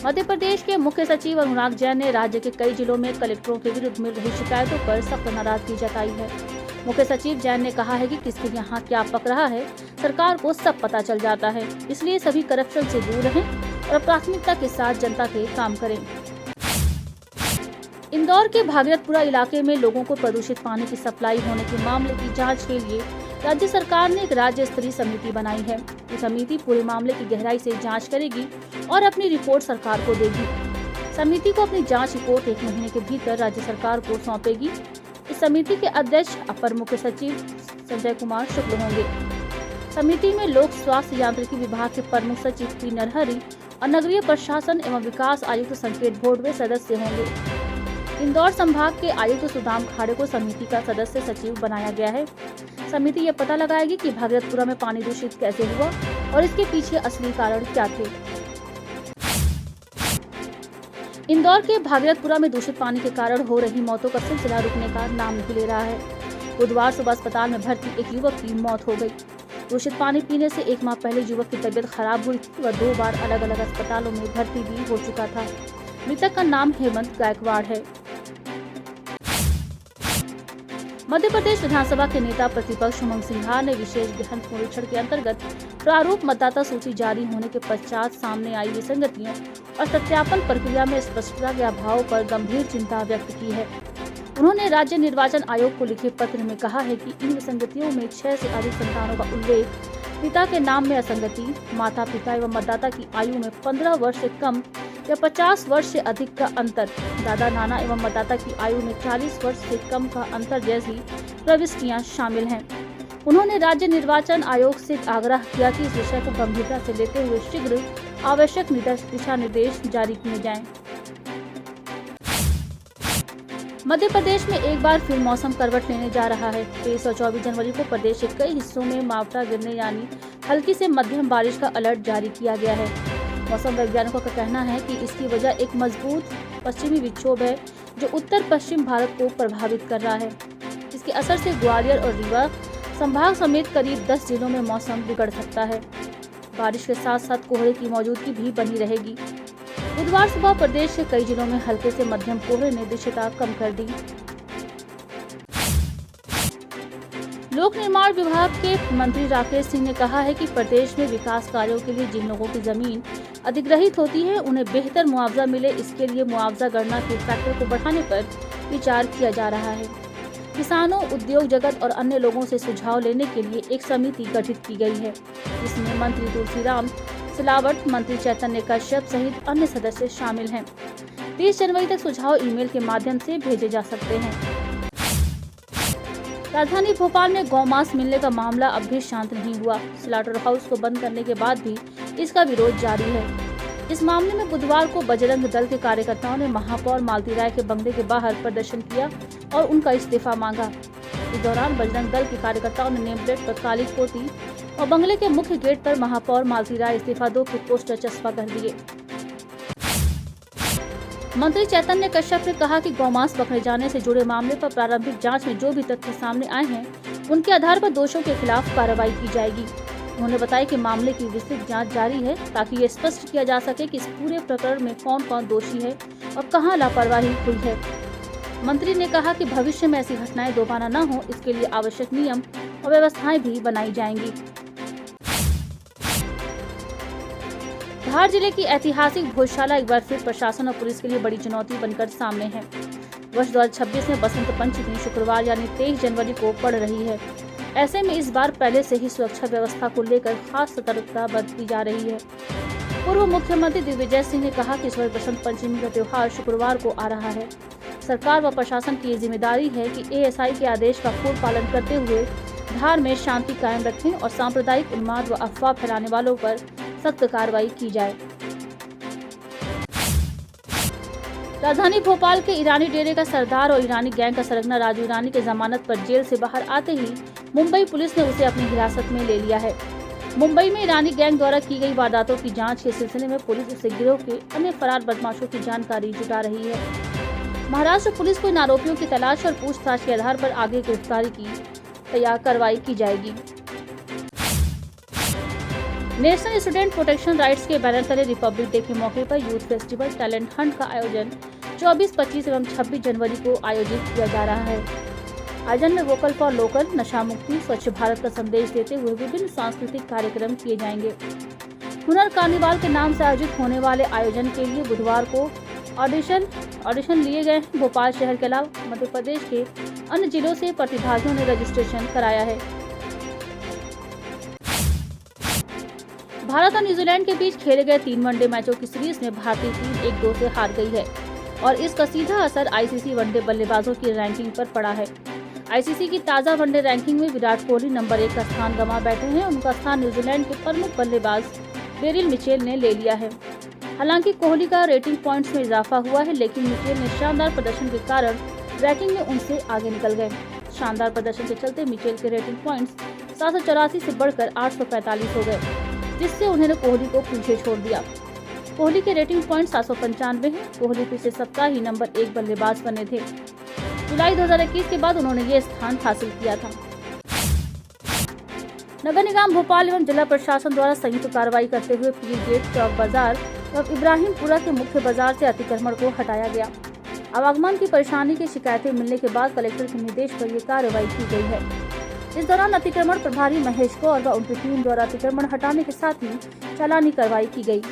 मध्य प्रदेश के मुख्य सचिव अनुराग जैन ने राज्य के कई जिलों में कलेक्टरों के विरुद्ध मिल रही शिकायतों पर सख्त नाराजगी जताई है। मुख्य सचिव जैन ने कहा है कि किसके यहाँ क्या पक रहा है सरकार को सब पता चल जाता है, इसलिए सभी करप्शन से दूर रहें और प्राथमिकता के साथ जनता के काम करें। इंदौर के भागीरथपुरा इलाके में लोगों को प्रदूषित पानी की सप्लाई होने के मामले की जांच के लिए राज्य सरकार ने एक राज्य स्तरीय समिति बनाई है। ये समिति पूरे मामले की गहराई से जांच करेगी और अपनी रिपोर्ट सरकार को देगी। समिति को अपनी जांच रिपोर्ट 1 महीने के भीतर राज्य सरकार को सौंपेगी। इस समिति के अध्यक्ष अपर मुख्य सचिव संजय कुमार शुक्ल होंगे। समिति में लोक स्वास्थ्य यांत्रिकी विभाग के प्रमुख सचिव पी नरहरि और नगरीय प्रशासन एवं विकास आयुक्त संकेत भोडवे सदस्य होंगे। इंदौर संभाग के आयुक्त सुदाम खाड़े को समिति का सदस्य सचिव बनाया गया है। समिति ये पता लगाएगी कि भागीरथपुरा में पानी दूषित कैसे हुआ और इसके पीछे असली कारण क्या थे। इंदौर के भागीरथपुरा में दूषित पानी के कारण हो रही मौतों का सिलसिला रुकने का नाम नहीं ले रहा है। बुधवार सुबह अस्पताल में भर्ती एक युवक की मौत हो गई। दूषित पानी पीने से 1 माह पहले युवक की तबीयत खराब हुई थी। वह 2 बार अलग अलग अस्पतालों में भर्ती भी हो चुका था। मृतक का नाम हेमंत गायकवाड़ है। मध्य प्रदेश विधानसभा के नेता प्रतिपक्ष उमंग सिंघार ने विशेष गहन निरीक्षण के अंतर्गत प्रारूप मतदाता सूची जारी होने के पश्चात सामने आई विसंगतियों और सत्यापन प्रक्रिया में स्पष्टता के अभाव पर गंभीर चिंता व्यक्त की है। उन्होंने राज्य निर्वाचन आयोग को लिखे पत्र में कहा है कि इन विसंगतियों में 6 से अधिक संतानों का उल्लेख, पिता के नाम में असंगति, माता पिता एवं मतदाता की आयु में 15 वर्ष से कम या 50 वर्ष से अधिक का अंतर, दादा नाना एवं मतदाता की आयु में 40 वर्ष से कम का अंतर जैसी प्रविष्टियां शामिल हैं। उन्होंने राज्य निर्वाचन आयोग से आग्रह किया कि इस विषय को गंभीरता से लेते हुए शीघ्र आवश्यक दिशा निर्देश जारी किए जाएं। मध्य प्रदेश में एक बार फिर मौसम करवट लेने जा रहा है। 23 और 24 जनवरी को प्रदेश के कई हिस्सों में मावठा गिरने यानी हल्की से मध्यम बारिश का अलर्ट जारी किया गया है। मौसम वैज्ञानिकों का कहना है कि इसकी वजह एक मजबूत पश्चिमी विक्षोभ है जो उत्तर पश्चिम भारत को प्रभावित कर रहा है। इसके असर से ग्वालियर और रीवा संभाग समेत करीब 10 जिलों में मौसम बिगड़ सकता है। बारिश के साथ साथ कोहरे की मौजूदगी भी बनी रहेगी। बुधवार सुबह प्रदेश के कई जिलों में हल्के से मध्यम कोहरे ने दृश्यता कम कर दी। लोक निर्माण विभाग के मंत्री राकेश सिंह ने कहा है कि प्रदेश में विकास कार्यों के लिए जिन लोगों की जमीन अधिग्रहित होती है उन्हें बेहतर मुआवजा मिले, इसके लिए मुआवजा गणना के फैक्टर को बढ़ाने पर विचार किया जा रहा है। किसानों, उद्योग जगत और अन्य लोगों से सुझाव लेने के लिए एक समिति गठित की गई है, जिसमें मंत्री तुलसीराम सिलावट, मंत्री चैतन्य कश्यप सहित अन्य सदस्य शामिल हैं। 30 जनवरी तक सुझाव ईमेल के माध्यम से भेजे जा सकते हैं। राजधानी भोपाल में गौमांस मिलने का मामला अब भी शांत नहीं हुआ। स्लॉटर हाउस को बंद करने के बाद भी इसका विरोध जारी है। इस मामले में बुधवार को बजरंग दल के कार्यकर्ताओं ने महापौर मालती राय के बंगले के बाहर प्रदर्शन किया और उनका इस्तीफा मांगा। इस दौरान बजरंग दल के कार्यकर्ताओं ने नेम प्लेट पर काली पोती और बंगले के मुख्य गेट पर महापौर मालती राय इस्तीफा दो के पोस्टर चस्पा कर दिए। मंत्री चैतन्य कश्यप ने कहा कि गौमांस पकड़े जाने से जुड़े मामले पर प्रारंभिक जांच में जो भी तथ्य सामने आए हैं उनके आधार पर दोषियों के खिलाफ कार्रवाई की जाएगी। उन्होंने बताया कि मामले की विस्तृत जांच जारी है ताकि ये स्पष्ट किया जा सके कि इस पूरे प्रकरण में कौन कौन दोषी है और कहां लापरवाही हुई है। मंत्री ने कहा कि भविष्य में ऐसी घटनाएं दोबारा न हो, इसके लिए आवश्यक नियम और व्यवस्थाएं भी बनाई जाएंगी। धार जिले की ऐतिहासिक भोजशाला एक बार फिर प्रशासन और पुलिस के लिए बड़ी चुनौती बनकर सामने है। वर्ष 2026 में बसंत पंचमी शुक्रवार यानी 23 जनवरी को पड़ रही है। ऐसे में इस बार पहले से ही सुरक्षा व्यवस्था को लेकर खास सतर्कता बरती जा रही है। पूर्व मुख्यमंत्री दिग्विजय सिंह ने कहा कि इस बार बसंत पंचमी का त्योहार शुक्रवार को आ रहा है। सरकार व प्रशासन की ये जिम्मेदारी है कि एएसआई के आदेश का पूर्ण पालन करते हुए धार में शांति कायम रखें और सांप्रदायिक उन्माद व अफवाह फैलाने वालों पर सख्त कार्रवाई की जाए। राजधानी भोपाल के ईरानी डेरे का सरदार और ईरानी गैंग का सरगना राजू ईरानी के जमानत पर जेल से बाहर आते ही मुंबई पुलिस ने उसे अपनी हिरासत में ले लिया है। मुंबई में ईरानी गैंग द्वारा की गई वारदातों की जांच के सिलसिले में पुलिस उसे गिरोह के अन्य फरार बदमाशों की जानकारी जुटा रही है। महाराष्ट्र पुलिस को इन आरोपियों की तलाश और पूछताछ के आधार पर आगे गिरफ्तारी की तैयार कार्रवाई की जाएगी। नेशनल स्टूडेंट प्रोटेक्शन राइट्स के बैनर तले रिपब्लिक डे के मौके पर यूथ फेस्टिवल टैलेंट हंट का आयोजन 24, 25 एवं 26 जनवरी को आयोजित किया जा रहा है। आयोजन में वोकल फॉर लोकल, नशा मुक्ति, स्वच्छ भारत का संदेश देते हुए विभिन्न सांस्कृतिक कार्यक्रम किए जाएंगे। हुनर कार्निवाल के नाम से आयोजित होने वाले आयोजन के लिए बुधवार को ऑडिशन लिए गए हैं। भोपाल शहर के अलावा मध्य प्रदेश के अन्य जिलों से प्रतिभागियों ने रजिस्ट्रेशन कराया है। भारत और न्यूजीलैंड के बीच खेले गए 3 वनडे मैचों की सीरीज में भारतीय टीम 1-2 से हार गई है और इसका सीधा असर आईसीसी वनडे बल्लेबाजों की रैंकिंग पर पड़ा है। आईसीसी की ताज़ा वनडे रैंकिंग में विराट कोहली नंबर 1 का स्थान गंवा बैठे हैं। उनका स्थान न्यूजीलैंड के प्रमुख बल्लेबाज डेरिल मिचेल ने ले लिया है। हालांकि कोहली का रेटिंग पॉइंट्स में इजाफा हुआ है, लेकिन मिचेल ने शानदार प्रदर्शन के कारण रैंकिंग में उनसे आगे निकल गए। शानदार प्रदर्शन के चलते मिचेल के रेटिंग पॉइंट्स 784 से बढ़कर 845 हो गए, जिससे उन्होंने कोहली को पीछे छोड़ दिया। कोहली के रेटिंग पॉइंट 795 है। कोहली पिछले सप्ताह ही नंबर 1 बल्लेबाज बने थे। जुलाई 2021 के बाद उन्होंने ये स्थान हासिल किया था। नगर निगम भोपाल एवं जिला प्रशासन द्वारा संयुक्त कार्रवाई करते हुए पीर गेट, चौक बाजार एवं इब्राहिमपुरा के मुख्य बाजार से अतिक्रमण को हटाया गया। आवागमन की परेशानी की शिकायतें मिलने के बाद कलेक्टर के निर्देश पर यह कार्रवाई की गई है। इस दौरान अतिक्रमण प्रभारी महेश कौर व उनकी टीम द्वारा अतिक्रमण हटाने के साथ ही चालानी कार्रवाई की गई।